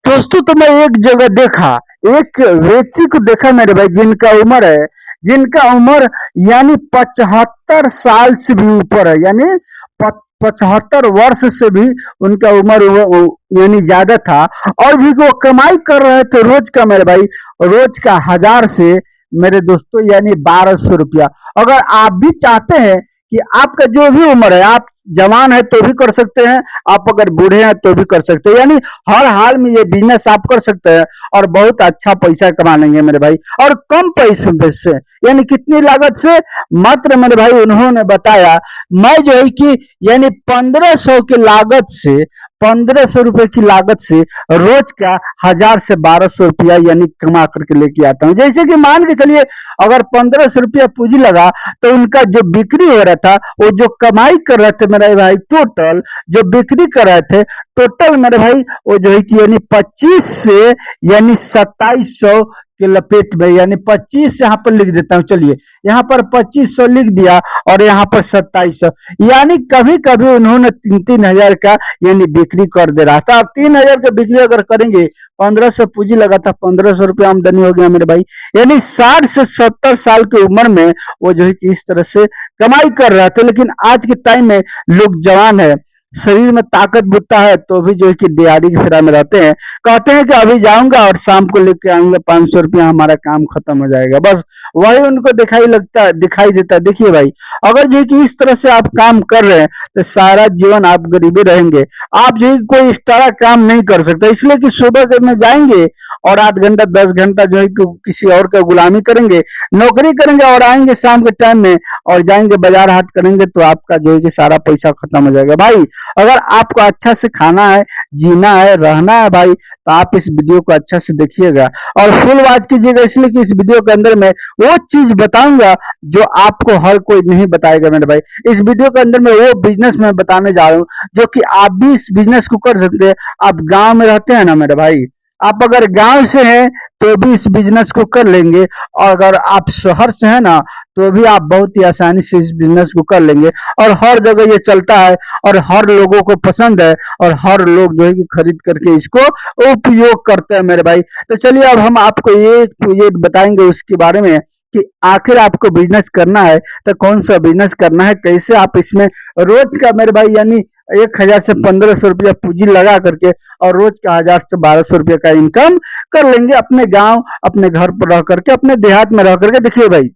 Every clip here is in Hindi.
दोस्तों तो मैं एक जगह देखा, एक व्यक्ति को देखा मेरे भाई, जिनका उम्र यानी 75 साल से भी ऊपर है, यानी 75 वर्ष से भी उनका उम्र यानी ज्यादा था। और भी वो कमाई कर रहे थे रोज का मेरे भाई, रोज का 1000 से मेरे दोस्तों यानी 1200 रुपया। अगर आप भी चाहते हैं कि आपका जो भी उम्र है, आप जवान है तो भी कर सकते हैं, आप अगर बूढ़े हैं तो भी कर सकते हैं, यानी हर हाल में ये बिजनेस आप कर सकते हैं और बहुत अच्छा पैसा कमा लेंगे मेरे भाई। और कम पैसे से, यानी कितनी लागत से, मात्र मेरे भाई उन्होंने बताया, मैं जो है कि यानी 1500 की लागत से, 1500 रुपए की लागत से रोज का 1000 से 1200 रुपया यानी कमा करके लेके आता हूँ। जैसे कि मान के चलिए, अगर 1500 रुपया पूंजी लगा तो उनका जो बिक्री हो रहा था, वो जो कमाई कर रहे थे मेरे भाई, टोटल जो बिक्री कर रहे थे, टोटल मेरे भाई वो जो है कि यानी 25 से यानी 2700 के लपेट में, यानी 25 यहाँ पर लिख देता हूँ, चलिए यहाँ पर 2500 लिख दिया और यहाँ पर 2700, यानी कभी कभी उन्होंने 3-3 हजार का यानी बिक्री कर दे रहा था। अब 3 हजार का बिक्री अगर करेंगे, 1500 पूंजी लगा था, 1500 रुपया आमदनी हो गया मेरे भाई, यानी 60 से 70 साल की उम्र में वो जो है कि इस तरह से कमाई कर रहा था। लेकिन आज के टाइम में लोग जवान है, शरीर में ताकत बुता है, तो भी जो है कि दिहाड़ी की फिरा में रहते हैं, कहते हैं कि अभी जाऊंगा और शाम को लेके आऊंगा 500 रुपया, हमारा काम खत्म हो जाएगा, बस वही उनको दिखाई देता है। देखिए भाई, अगर जो है कि इस तरह से आप काम कर रहे हैं तो सारा जीवन आप गरीबी रहेंगे। आप जो है कोई एक्स्ट्रा काम नहीं कर सकते, इसलिए कि सुबह जब में जाएंगे और 8 घंटा 10 घंटा जो है कि किसी और का गुलामी करेंगे, नौकरी करेंगे, और आएंगे शाम के टाइम में और जाएंगे बाजार हाट करेंगे, तो आपका जो है कि सारा पैसा खत्म हो जाएगा। भाई अगर आपको अच्छा से खाना है, जीना है, रहना है भाई, तो आप इस वीडियो को अच्छा से देखिएगा और फुल वॉच कीजिएगा, इसलिए कि इस वीडियो के अंदर मैं वो चीज बताऊंगा जो आपको हर कोई नहीं बताएगा मेरे भाई। इस वीडियो के अंदर मैं वो बिजनेस मैं बताने जा रहा हूँ जो कि आप भी इस बिजनेस को कर सकते हैं। आप गांव में रहते हैं ना मेरे भाई, आप अगर गांव से हैं तो भी इस बिजनेस को कर लेंगे, और अगर आप शहर से हैं ना तो भी आप बहुत ही आसानी से इस बिजनेस को कर लेंगे। और हर जगह ये चलता है और हर लोगों को पसंद है और हर लोग जो है कि खरीद करके इसको उपयोग करते हैं मेरे भाई। तो चलिए अब हम आपको ये बताएंगे उसके बारे में कि आखिर आपको बिजनेस करना है तो कौन सा बिजनेस करना है, कैसे आप इसमें रोज का मेरे भाई यानी 1000 से 1500 रुपया पूंजी लगा करके और रोज का 1000 से 1200 रुपया का इनकम कर लेंगे अपने गांव, अपने घर पर रह करके, अपने देहात में रह करके। देखिए भाई,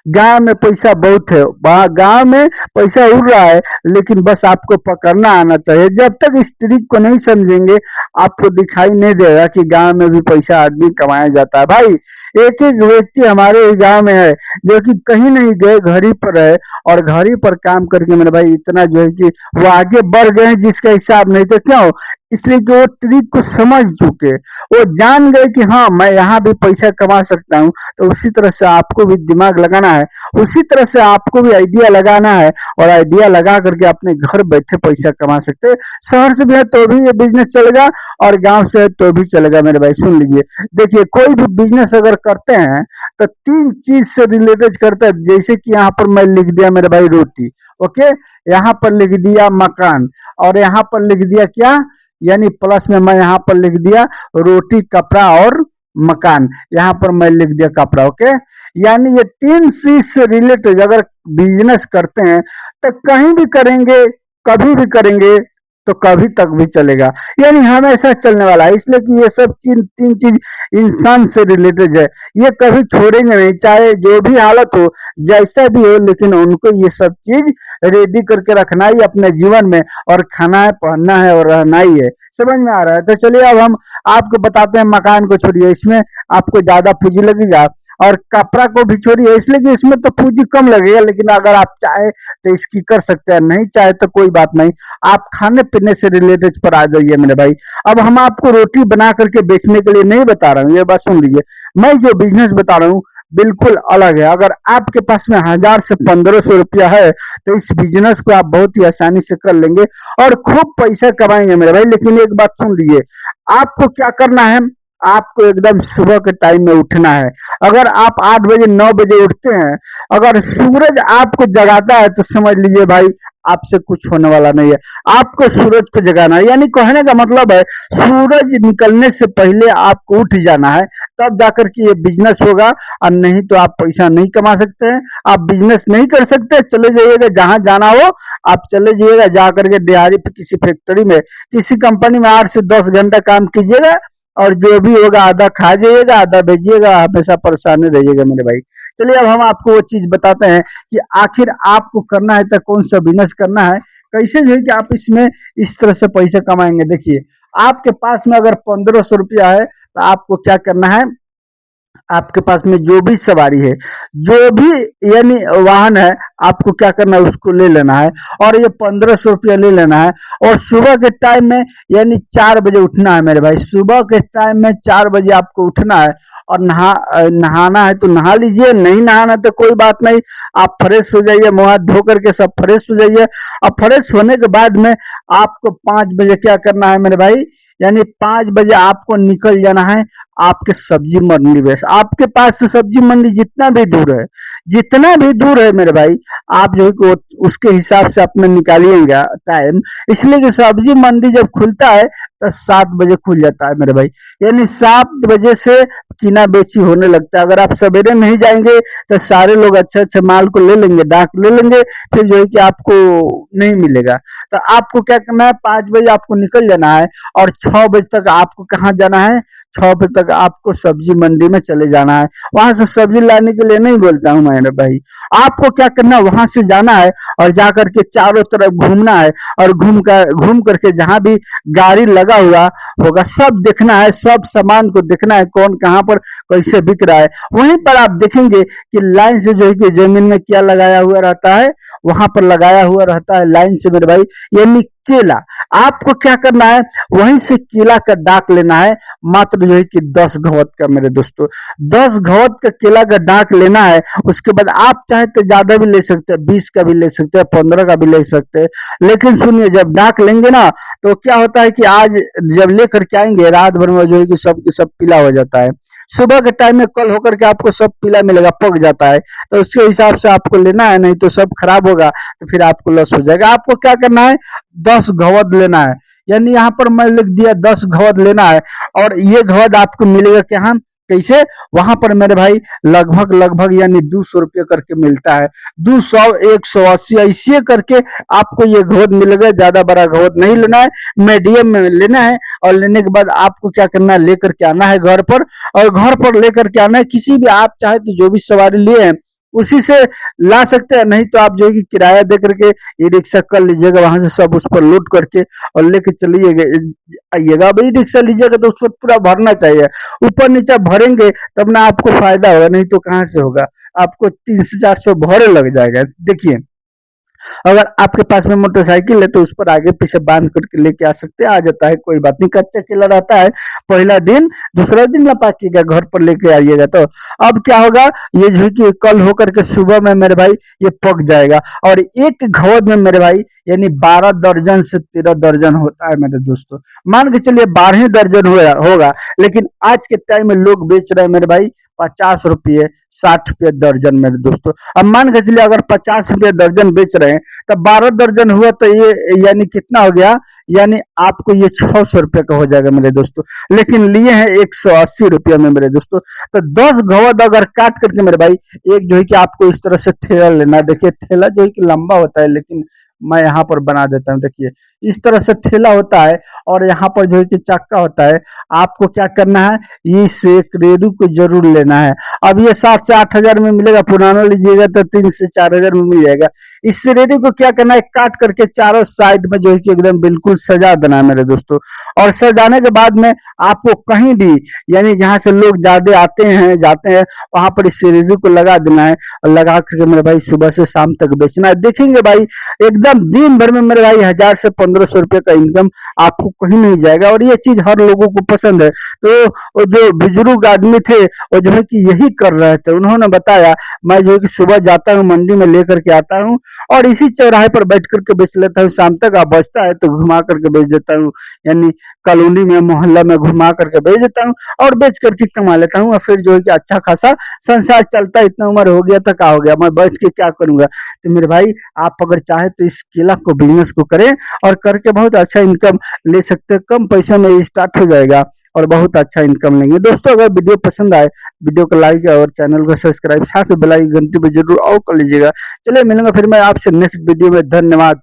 गांव में पैसा बहुत है, गांव में पैसा उड़ रहा है, लेकिन बस आपको पकड़ना आना चाहिए। जब तक इस ट्रिक को नहीं समझेंगे, आपको दिखाई नहीं देगा कि गांव में भी पैसा आदमी कमाया जाता है। भाई एक एक व्यक्ति हमारे गांव में है जो कि कहीं नहीं गए, घर ही पर है और घर ही पर काम करके मेरे भाई इतना जो है कि वो आगे बढ़ गए हैं जिसका हिसाब नहीं। तो क्यों? इसलिए कि वो ट्रिक को समझ चुके, वो जान गए कि हाँ मैं यहाँ भी पैसा कमा सकता हूँ। तो उसी तरह से आपको भी दिमाग लगाना है, उसी तरह से आपको भी आइडिया लगाना है और आइडिया लगा करके अपने घर बैठे पैसा कमा सकते हैं। शहर से भी है तो भी ये बिजनेस चलेगा और गांव से है तो भी चलेगा मेरे भाई। सुन लीजिए, देखिए कोई भी बिजनेस अगर करते हैं तो 3 चीज से रिलेटेड करते हैं। जैसे कि यहाँ पर मैं लिख दिया मेरे भाई रोटी, ओके, यहाँ पर लिख दिया मकान, और यहाँ पर लिख दिया क्या, यानी प्लस में मैं यहाँ पर लिख दिया रोटी, कपड़ा और मकान, यहाँ पर मैं लिख दिया कपड़ा, ओके। यानी ये 3 चीज से रिलेटेड अगर बिजनेस करते हैं तो कहीं भी करेंगे, कभी भी करेंगे तो कभी तक भी चलेगा, यानी हमेशा चलने वाला है। इसलिए कि ये सब 3 चीज इंसान से रिलेटेड है, ये कभी छोड़ेंगे नहीं, चाहे जो भी हालत हो, जैसा भी हो, लेकिन उनको ये सब चीज रेडी करके रखना ही अपने जीवन में, और खाना है, पहनना है और रहना ही है। समझ में आ रहा है? तो चलिए अब हम आपको बताते हैं। मकान को छोड़िए, इसमें आपको ज्यादा पूंजी लगेगा, और कपड़ा को भी छोड़िए, इसलिए कि इसमें तो पूंजी कम लगेगा, लेकिन अगर आप चाहे तो इसकी कर सकते हैं, नहीं चाहे तो कोई बात नहीं। आप खाने पीने से रिलेटेड पर आ जाइए मेरे भाई। अब हम आपको रोटी बना करके बेचने के लिए नहीं बता रहा हूँ, ये बात सुन लीजिए। मैं जो बिजनेस बता रहा हूँ बिल्कुल अलग है। अगर आपके पास में 1000 से 1500 रुपया है तो इस बिजनेस को आप बहुत ही आसानी से कर लेंगे और खूब पैसा कमाएंगे मेरे भाई। लेकिन एक बात सुन लीजिए, आपको क्या करना है, आपको एकदम सुबह के टाइम में उठना है। अगर आप 8 बजे 9 बजे उठते हैं, अगर सूरज आपको जगाता है तो समझ लीजिए भाई आपसे कुछ होने वाला नहीं है। आपको सूरज को जगाना है, यानी कहने का मतलब है सूरज निकलने से पहले आपको उठ जाना है, तब जाकर के ये बिजनेस होगा। और नहीं तो आप पैसा नहीं कमा सकते हैं, आप बिजनेस नहीं कर सकते। चले जाइएगा जहां जाना हो, आप चले जाइएगा, जा करके दिहाड़ी पे किसी फैक्ट्री में, किसी कंपनी में 8 से 10 घंटा काम कीजिएगा, और जो भी होगा आधा खा जाइएगा, आधा भेजिएगा, हमेशा परेशान रहिएगा मेरे भाई। चलिए अब हम आपको वो चीज बताते हैं कि आखिर आपको करना है तो कौन सा बिजनेस करना है, कैसे जो है कि आप इसमें इस तरह से पैसे कमाएंगे। देखिए, आपके पास में अगर 1500 रुपया है तो आपको क्या करना है, आपके पास में जो भी सवारी है, जो भी यानी वाहन है, आपको क्या करना है, उसको ले लेना है, और ये 1500 रुपया ले लेना है। और सुबह के टाइम में यानी 4 बजे उठना है मेरे भाई, सुबह के टाइम में 4 बजे आपको उठना है, और नहाना है तो नहा लीजिए, नहीं नहाना तो कोई बात नहीं, आप फ्रेश हो जाइए, मुंह हाथ धो करके सब फ्रेश हो जाइए। और फ्रेश होने के बाद में आपको 5 बजे क्या करना है मेरे भाई, यानी 5 बजे आपको निकल जाना है आपके सब्जी मंडी में। आपके पास से सब्जी मंडी जितना भी दूर है, जितना भी दूर है मेरे भाई, आप जो है कि उसके हिसाब से अपने निकालिएगा टाइम। इसलिए कि सब्जी मंडी जब खुलता है तो 7 बजे खुल जाता है मेरे भाई, यानी 7 बजे से किना बेची होने लगता है। अगर आप सवेरे नहीं जाएंगे तो सारे लोग अच्छे अच्छे माल को ले लेंगे, डाक ले लेंगे, फिर जो है कि आपको नहीं मिलेगा। तो आपको क्या करना है, 5 बजे आपको निकल जाना है, और 6 बजे तक आपको कहाँ जाना है, 6 बजे तक आपको सब्जी मंडी में चले जाना है। वहां से सब्जी लाने के लिए नहीं बोलता हूँ मैंने भाई, आपको क्या करना है, वहां से जाना है और जाकर के चारों तरफ घूमना है, और घूम करके जहां भी गाड़ी लगा हुआ होगा सब देखना है, सब सामान को देखना है, कौन कहाँ पर कैसे बिक रहा है। वहीं पर आप देखेंगे कि लाइन से जो है कि जमीन में क्या लगाया हुआ रहता है, वहां पर लगाया हुआ रहता है लाइन से मेरे भाई, यानी केला। आपको क्या करना है, वहीं से केला का डाक लेना है, मात्र जो है कि 10 घवत का मेरे दोस्तों, 10 घवत का केला का डाक लेना है। उसके बाद आप चाहे तो ज्यादा भी ले सकते हैं, 20 का भी ले सकते हैं, 15 का भी ले सकते हैं। लेकिन सुनिए, जब डाक लेंगे ना तो क्या होता है कि आज जब लेकर के आएंगे, रात भर में जो है कि सब सब पीला हो जाता है। सुबह के टाइम में कल होकर के आपको सब पीला मिलेगा, पक जाता है, तो उसके हिसाब से आपको लेना है, नहीं तो सब खराब होगा, तो फिर आपको लॉस हो जाएगा। आपको क्या करना है, 10 घवद लेना है, यानी यहाँ पर मैं लिख दिया 10 घवद लेना है। और ये घवद आपको मिलेगा क्या, कैसे, वहां पर मेरे भाई लगभग लगभग यानी 200 रुपये करके मिलता है, 200, 180 ऐसे करके आपको ये घवद मिलेगा। ज्यादा बड़ा घवद नहीं लेना है, मीडियम में लेना है। और लेने के बाद आपको क्या करना है, लेकर के आना है घर पर, और घर पर लेकर के आना है। किसी भी, आप चाहे तो जो भी सवारी लिए हैं उसी से ला सकते हैं, नहीं तो आप जो है कि किराया दे करके ई रिक्शा कर लीजिएगा, वहां से सब उस पर लोड करके और लेके चलिएगा आइएगा। अब ई रिक्शा लीजिएगा तो उस पर पूरा भरना चाहिए, ऊपर नीचे भरेंगे तब ना आपको फायदा होगा, नहीं तो कहाँ से होगा, आपको 300 से 400 भरे लग जाएगा। देखिए, अगर आपके पास में मोटरसाइकिल है तो उस पर आगे पीछे बांध करके लेके आ सकते हैं, आ जाता है, कोई बात नहीं। कच्चा केला रहता है, पहला दिन, दूसरा दिन लपाकिएगा, घर पर लेके आइएगा। तो अब क्या होगा, ये जो है कि कल होकर के सुबह में मेरे भाई ये पक जाएगा। और एक घवद में मेरे भाई यानी 12 दर्जन से 13 दर्जन होता है मेरे दोस्तों। मान के चलिए 12 दर्जन होगा, लेकिन आज के टाइम में लोग बेच रहे हैं मेरे भाई 50 रुपये, 60 रुपये दर्जन मेरे दोस्तों। अब मान के चलिए अगर 50 रुपये दर्जन बेच रहे हैं तो 12 दर्जन हुआ तो ये यानी कितना हो गया, यानी आपको ये 600 रुपये का हो जाएगा मेरे दोस्तों। लेकिन लिए हैं 180 रुपये में मेरे दोस्तों। तो 10 घवद अगर काट करके मेरे भाई, एक जो है कि आपको इस तरह से ठेला लेना है। देखिए, ठेला जो है कि लंबा होता है, लेकिन मैं यहाँ पर बना देता हूँ। देखिए, इस तरह से ठेला होता है, और यहाँ पर जो है कि चक्का होता है। आपको क्या करना है, इस एक रेडू को जरूर लेना है। अब ये 7 से 8 हजार में मिलेगा, पुराना लीजिएगा तो 3 से 4 हजार में मिल जाएगा। इस रेडू को क्या करना है, काट करके चारों साइड में जो है कि एकदम बिल्कुल सजा देना है मेरे दोस्तों। और सजाने के बाद में आपको कहीं भी, यानी जहाँ से लोग ज्यादा आते हैं जाते हैं, वहां पर इस रेडू को लगा देना है, और लगा करके मेरे भाई सुबह से शाम तक बेचना है। देखेंगे भाई एकदम दिन भर में मेरे भाई 1000 से 1500 रुपये का इनकम आपको कहीं नहीं जाएगा। और ये चीज हर लोगों को पसंद है। तो वो जो बुजुर्ग आदमी थे वो जो है कि यही कर रहे थे, उन्होंने बताया, मैं जो है कि सुबह जाता हूँ मंडी में लेकर के आता हूँ, और इसी चौराहे पर बैठ करके बेच लेता हूँ, शाम तक आप बचता है तो घुमा करके बेच देता हूँ, यानी कॉलोनी में, मोहल्ला में घुमा करके बेच देता हूँ, और बेच करके कमा लेता हूँ। और फिर जो है कि अच्छा खासा संसार चलता है। इतना उम्र हो गया तो क्या हो गया, मैं बैठ के क्या करूंगा। तो मेरे भाई आप अगर चाहे तो इस इस केला को बिजनेस को करें और करके बहुत अच्छा इनकम ले सकते हैं। कम पैसे में ये स्टार्ट हो जाएगा और बहुत अच्छा इनकम लेंगे। दोस्तों अगर वीडियो पसंद आए वीडियो को लाइक और चैनल को सब्सक्राइब साथ में बेल आइकन घंटी पे जरूर ऑन कर लीजिएगा। चलिए मिलूंगा फिर मैं आपसे नेक्स्ट वीडियो में। धन्यवाद।